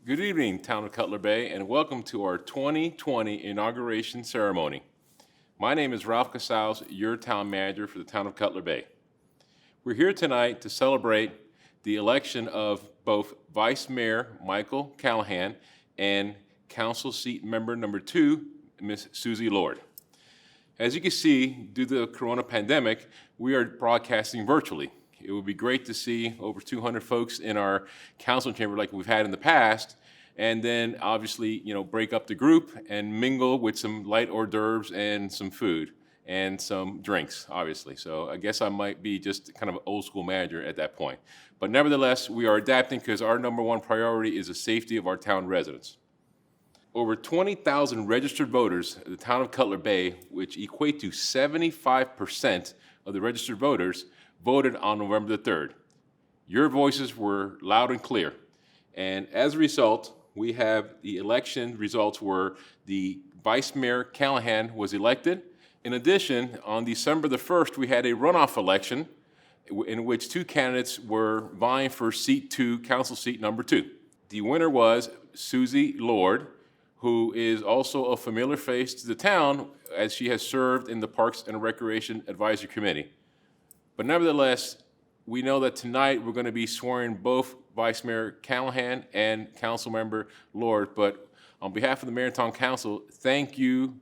Good evening, Town of Cutler Bay, and welcome to our 2020 inauguration ceremony. My name is Ralph Casals, your town manager for the Town of Cutler Bay. We're here tonight to celebrate the election of both Vice Mayor Michael Callahan and Council seat member number 2, Ms. Suzy Lord. As you can see, due to the corona pandemic, we are broadcasting virtually. It would be great to see over 200 folks in our council chamber like we've had in the past, and then obviously, break up the group and mingle with some light hors d'oeuvres and some food and some drinks, obviously. So I guess I might be just kind of an old school manager at that point. But nevertheless, we are adapting because our number one priority is the safety of our town residents. Over 20,000 registered voters in the town of Cutler Bay, which equate to 75% of the registered voters, voted on November the 3rd. Your voices were loud and clear. And as a result, we have the election results were the Vice Mayor Callahan was elected. In addition, on December the 1st, we had a runoff election in which 2 candidates were vying for seat 2, council seat number 2. The winner was Suzy Lord, who is also a familiar face to the town as she has served in the Parks and Recreation Advisory Committee. But nevertheless, we know that tonight we're going to be swearing both Vice Mayor Callahan and Council Member Lord. But on behalf of the Mayor and Town Council, thank you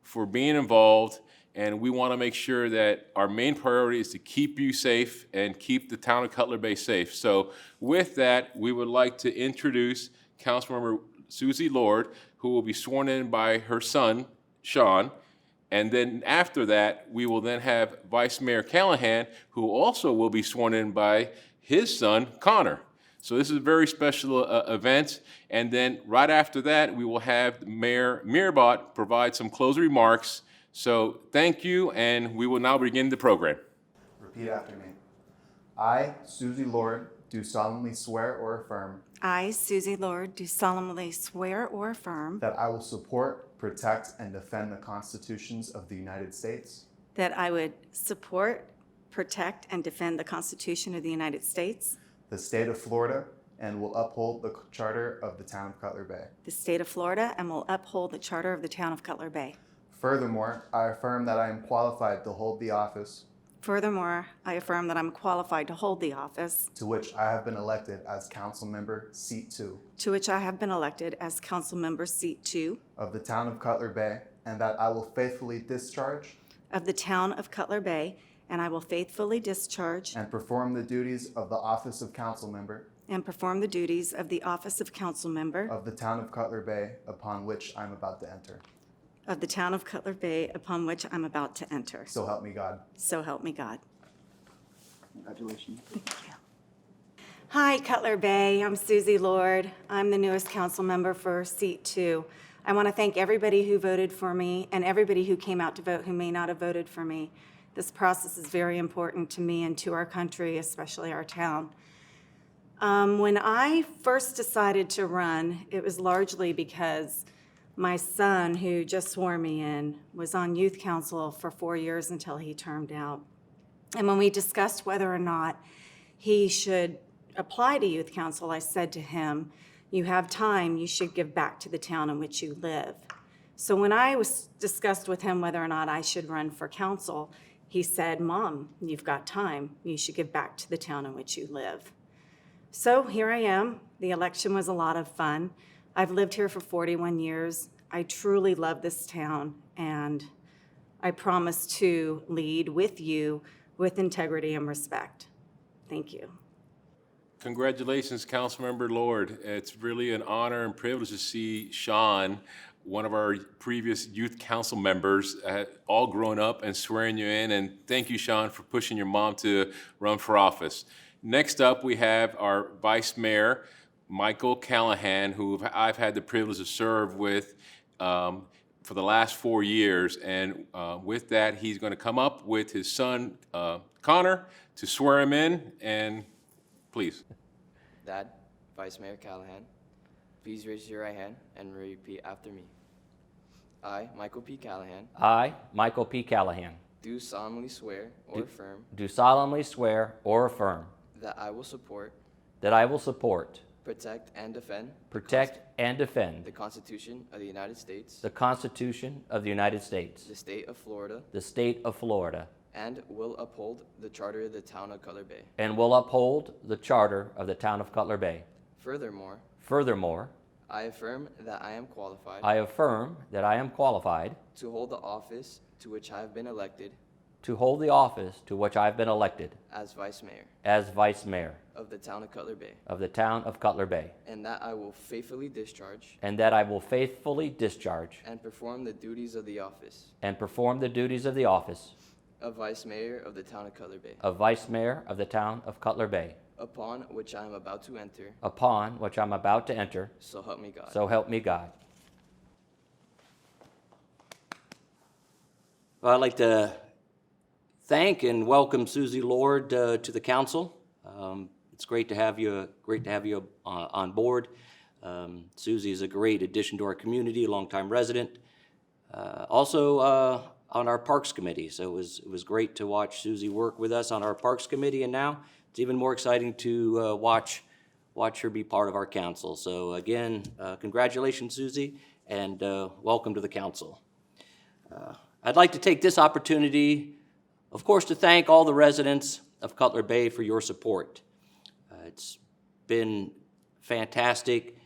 for being involved. And we want to make sure that our main priority is to keep you safe and keep the town of Cutler Bay safe. So with that, we would like to introduce Councilmember Suzy Lord, who will be sworn in by her son, Sean. And then after that, we will then have Vice Mayor Callahan, who also will be sworn in by his son, Connor. So this is a very special event. And then right after that, we will have Mayor Meerbott provide some closing remarks. So thank you, and we will now begin the program. Repeat after me. I, Suzy Lord, do solemnly swear or affirm I, Suzy Lord, do solemnly swear or affirm that I will support, protect, and defend the constitutions of the United States, that I would support, protect, and defend the Constitution of the United States, the state of Florida, and will uphold the charter of the town of Cutler Bay. the state of Florida, and will uphold the charter of the town of Cutler Bay. Furthermore, I affirm that I am qualified to hold the office Furthermore, I affirm that I'm qualified to hold the office to which I have been elected as council member, seat 2, to which I have been elected as council member seat 2 of the town of Cutler Bay, and that I will faithfully discharge of the town of Cutler Bay, and I will faithfully discharge and perform the duties of the office of council member and perform the duties of the office of council member of the town of Cutler Bay upon which I'm about to enter. of the town of Cutler Bay upon which I'm about to enter. So help me God. So help me God. Congratulations. Thank you. Hi, Cutler Bay. I'm Suzy Lord. I'm the newest council member for seat 2. I want to thank everybody who voted for me and everybody who came out to vote who may not have voted for me. This process is very important to me and to our country, especially our town. When I first decided to run, it was largely because my son, who just swore me in, was on youth council for 4 years until he termed out. And when we discussed whether or not he should apply to youth council, I said to him, you have time, you should give back to the town in which you live. So when I was discussed with him whether or not I should run for council, he said, Mom, you've got time, you should give back to the town in which you live. So here I am. The election was a lot of fun. I've lived here for 41 years. I truly love this town, and I promise to lead with you with integrity and respect. Thank you. Congratulations, Councilmember Lord. It's really an honor and privilege to see Sean, one of our previous youth council members, all grown up and swearing you in. And thank you, Sean, for pushing your mom to run for office. Next up, we have our Vice Mayor, Michael Callahan, who I've had the privilege to serve with for the last 4 years. And with that, he's going to come up with his son, Connor, to swear him in. And please. Dad, Vice Mayor Callahan, please raise your right hand and repeat after me. I, Michael P. Callahan, I, Michael P. Callahan, do solemnly swear or affirm do solemnly swear or affirm that I will support, that I will support, protect and defend the Constitution of the United States, the Constitution of the United States, the state of Florida, the state of Florida, and will uphold the charter of the town of Cutler Bay. and will uphold the charter of the town of Cutler Bay. Furthermore, I affirm that I am qualified I affirm that I am qualified to hold the office to which I have been elected to hold the office to which I have been elected as Vice Mayor as Vice Mayor of the town of Cutler Bay, of the town of Cutler Bay, and that I will faithfully discharge and that I will faithfully discharge and perform the duties of the office of Vice Mayor of the town of Cutler Bay, upon which I am about to enter, so help me God. So help me God. Well, I'd like to thank and welcome Suzy Lord to the council. It's great to have you on board. Suzy is a great addition to our community, a longtime resident. Also on our Parks Committee, so it was great to watch Suzy work with us on our Parks Committee, and now it's even more exciting to watch her be part of our council. So again, congratulations, Suzy, and welcome to the council. I'd like to take this opportunity, of course, to thank all the residents of Cutler Bay for your support. It's been fantastic,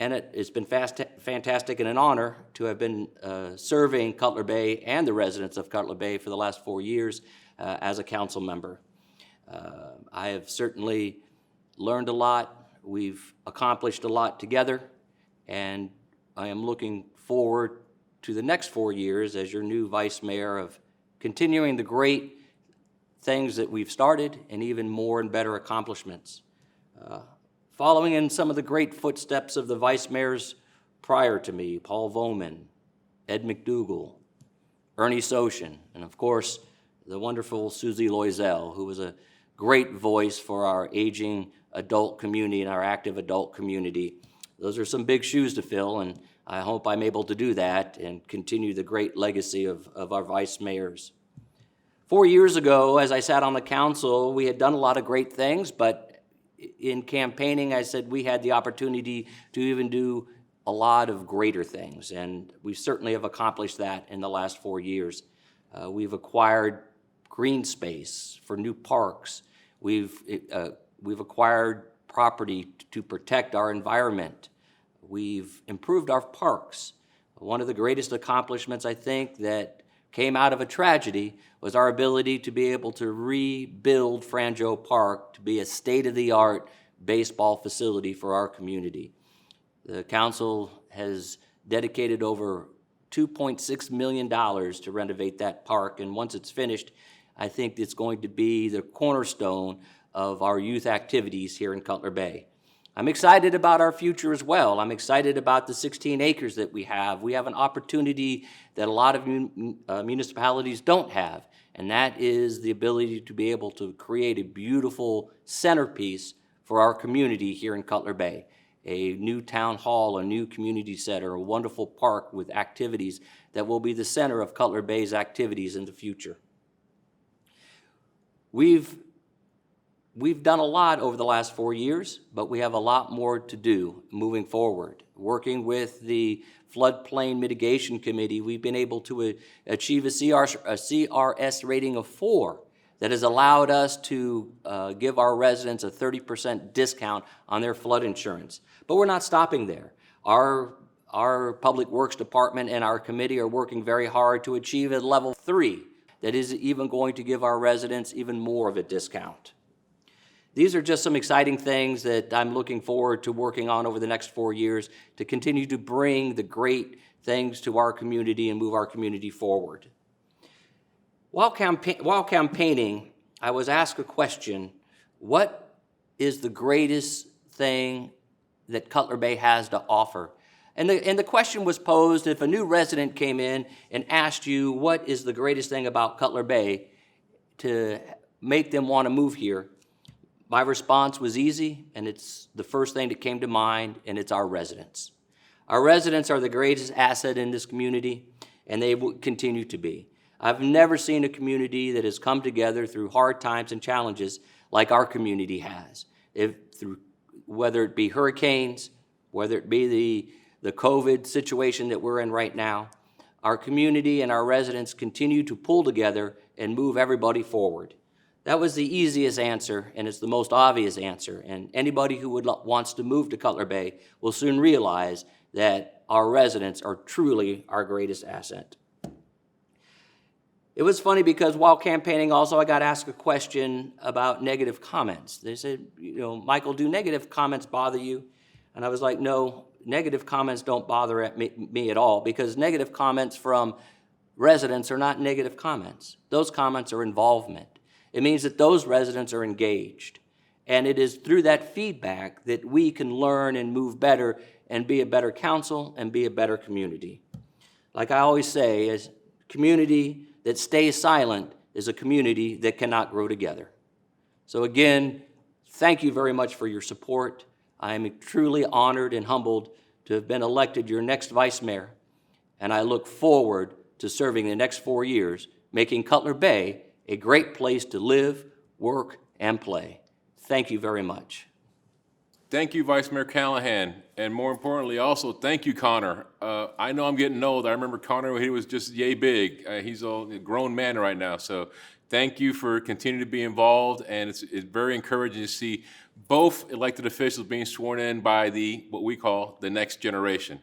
and it's been fantastic and an honor to have been serving Cutler Bay and the residents of Cutler Bay for the last 4 years as a council member. I have certainly learned a lot. We've accomplished a lot together, and I am looking forward to the next 4 years as your new Vice Mayor of continuing the great things that we've started and even more and better accomplishments. Following in some of the great footsteps of the Vice Mayors prior to me, Paul Voman, Ed McDougall, Ernie Soshin, and of course, the wonderful Suzy Loisel, who was a great voice for our aging adult community and our active adult community. Those are some big shoes to fill, and I hope I'm able to do that and continue the great legacy of our Vice Mayors. 4 years ago, as I sat on the council, we had done a lot of great things, but in campaigning, I said we had the opportunity to even do a lot of greater things, and we certainly have accomplished that in the last 4 years. We've acquired green space for new parks. We've acquired property to protect our environment. We've improved our parks. One of the greatest accomplishments, I think, that came out of a tragedy was our ability to be able to rebuild Franjo Park to be a state-of-the-art baseball facility for our community. The council has dedicated over $2.6 million to renovate that park, and once it's finished, I think it's going to be the cornerstone of our youth activities here in Cutler Bay. I'm excited about our future as well. I'm excited about the 16 acres that we have. We have an opportunity that a lot of municipalities don't have, and that is the ability to be able to create a beautiful centerpiece for our community here in Cutler Bay. A new town hall, a new community center, a wonderful park with activities that will be the center of Cutler Bay's activities in the future. We've done a lot over the last 4 years, but we have a lot more to do moving forward. Working with the Floodplain Mitigation Committee, we've been able to achieve a CRS rating of 4 that has allowed us to give our residents a 30% discount on their flood insurance. But we're not stopping there. Our Public Works Department and our committee are working very hard to achieve a level 3 that is even going to give our residents even more of a discount. These are just some exciting things that I'm looking forward to working on over the next 4 years to continue to bring the great things to our community and move our community forward. While campaigning, I was asked a question: what is the greatest thing that Cutler Bay has to offer? And the question was posed: if a new resident came in and asked you what is the greatest thing about Cutler Bay to make them want to move here, my response was easy, and it's the first thing that came to mind, and it's our residents. Our residents are the greatest asset in this community, and they will continue to be. I've never seen a community that has come together through hard times and challenges like our community has. Through whether it be hurricanes, whether it be the COVID situation that we're in right now, our community and our residents continue to pull together and move everybody forward. That was the easiest answer, and it's the most obvious answer. And anybody who wants to move to Cutler Bay will soon realize that our residents are truly our greatest asset. It was funny because while campaigning also, I got asked a question about negative comments. They said, Michael, do negative comments bother you? And I was like, no, negative comments don't bother me at all, because negative comments from residents are not negative comments. Those comments are involvement. It means that those residents are engaged. And it is through that feedback that we can learn and move better and be a better council and be a better community. Like I always say, a community that stays silent is a community that cannot grow together. So again, thank you very much for your support. I am truly honored and humbled to have been elected your next vice mayor, and I look forward to serving the next 4 years, making Cutler Bay a great place to live, work, and play. Thank you very much. Thank you, Vice Mayor Callahan, and more importantly, also thank you, Connor. I know I'm getting old. I remember Connor when he was just yay big. He's a grown man right now, so thank you for continuing to be involved, and it's very encouraging to see both elected officials being sworn in by what we call the next generation.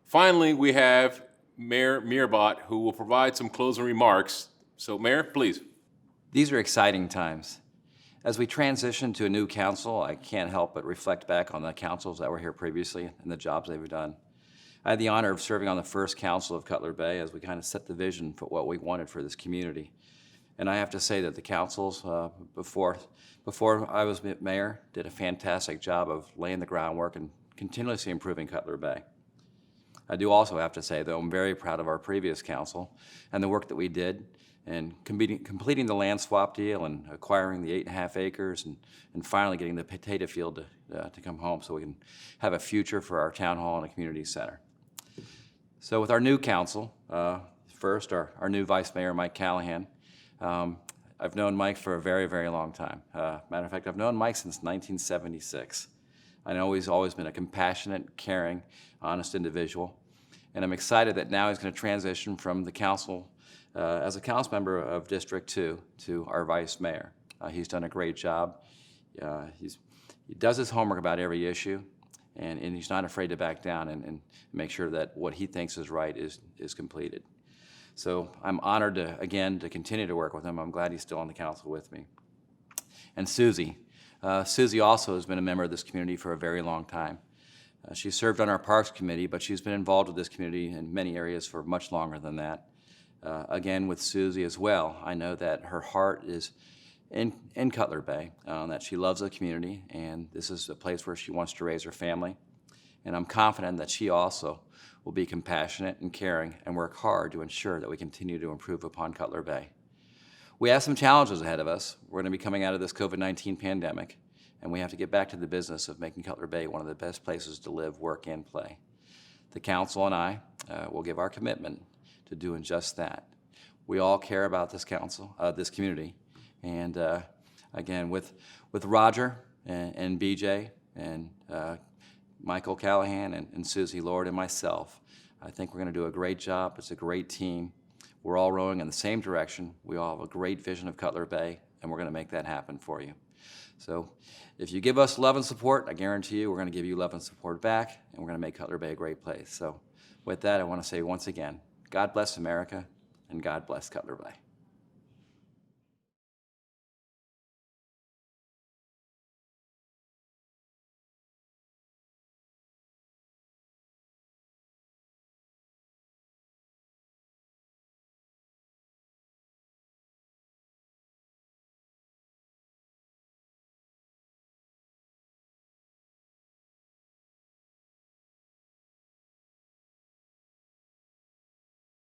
Finally, we have Mayor Meerbott, who will provide some closing remarks. So, Mayor, please. These are exciting times. As we transition to a new council, I can't help but reflect back on the councils that were here previously and the jobs they've done. I had the honor of serving on the first council of Cutler Bay as we kind of set the vision for what we wanted for this community. And I have to say that the councils before I was mayor did a fantastic job of laying the groundwork and continuously improving Cutler Bay. I do also have to say, though, I'm very proud of our previous council and the work that we did in completing the land swap deal and acquiring the 8.5 acres and finally getting the potato field to come home so we can have a future for our town hall and a community center. So with our new council, first our new vice mayor, Mike Callahan. I've known Mike for a very, very long time. Matter of fact, I've known Mike since 1976. I know he's always been a compassionate, caring, honest individual. And I'm excited that now he's going to transition from the council as a council member of District 2 to our vice mayor. He's done a great job. He does his homework about every issue, and he's not afraid to back down and make sure that what he thinks is right is completed. So I'm honored to continue to work with him. I'm glad he's still on the council with me. And Suzy. Suzy also has been a member of this community for a very long time. She served on our Parks Committee, but she's been involved with this community in many areas for much longer than that. Again, with Suzy as well, I know that her heart is in Cutler Bay, that she loves the community, and this is a place where she wants to raise her family. And I'm confident that she also will be compassionate and caring and work hard to ensure that we continue to improve upon Cutler Bay. We have some challenges ahead of us. We're going to be coming out of this COVID-19 pandemic, and we have to get back to the business of making Cutler Bay one of the best places to live, work, and play. The council and I will give our commitment to doing just that. We all care about this council, this community, and again, with Roger and BJ and Michael Callahan and Suzy Lord and myself, I think we're going to do a great job. It's a great team. We're all rowing in the same direction. We all have a great vision of Cutler Bay, and we're going to make that happen for you. So if you give us love and support, I guarantee you we're going to give you love and support back, and we're going to make Cutler Bay a great place. So with that, I want to say once again, God bless America, and God bless Cutler Bay.